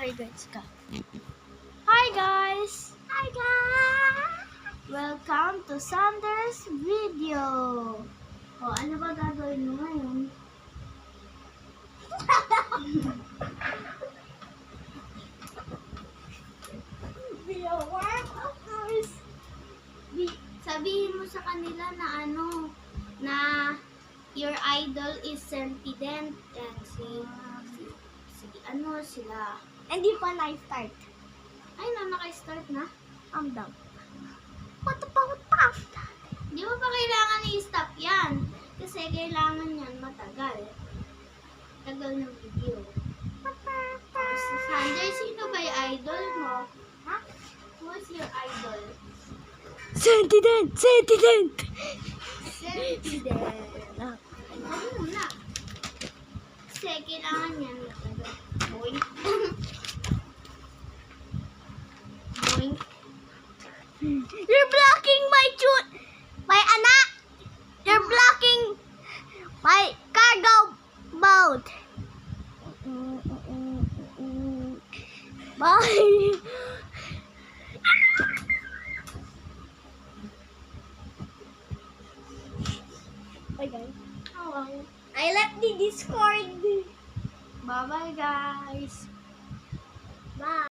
Okay guys, ka. Hi guys! Hi guys! Welcome to Sanders video. O, ano ba gagawin mo ngayon? Sabihin mo sa kanila na na your idol is Sentident and sila. Hindi pa na-start. Ay, naka-start na. Down. What about that? Di mo pa kailangan i-stop yan. Kasi kailangan yan matagal. Tagal ng video. Si Sander, sino ba yung idol mo? Ha? Who's your idol? Sentident! Sentident! Sentident. Ano muna? Kasi kailangan yan matagal. Boing. Boing. You're blocking my anak! You're blocking my cargo boat! Bye! Bye guys. Oh, I left the Discord. bye-bye guys. Bye.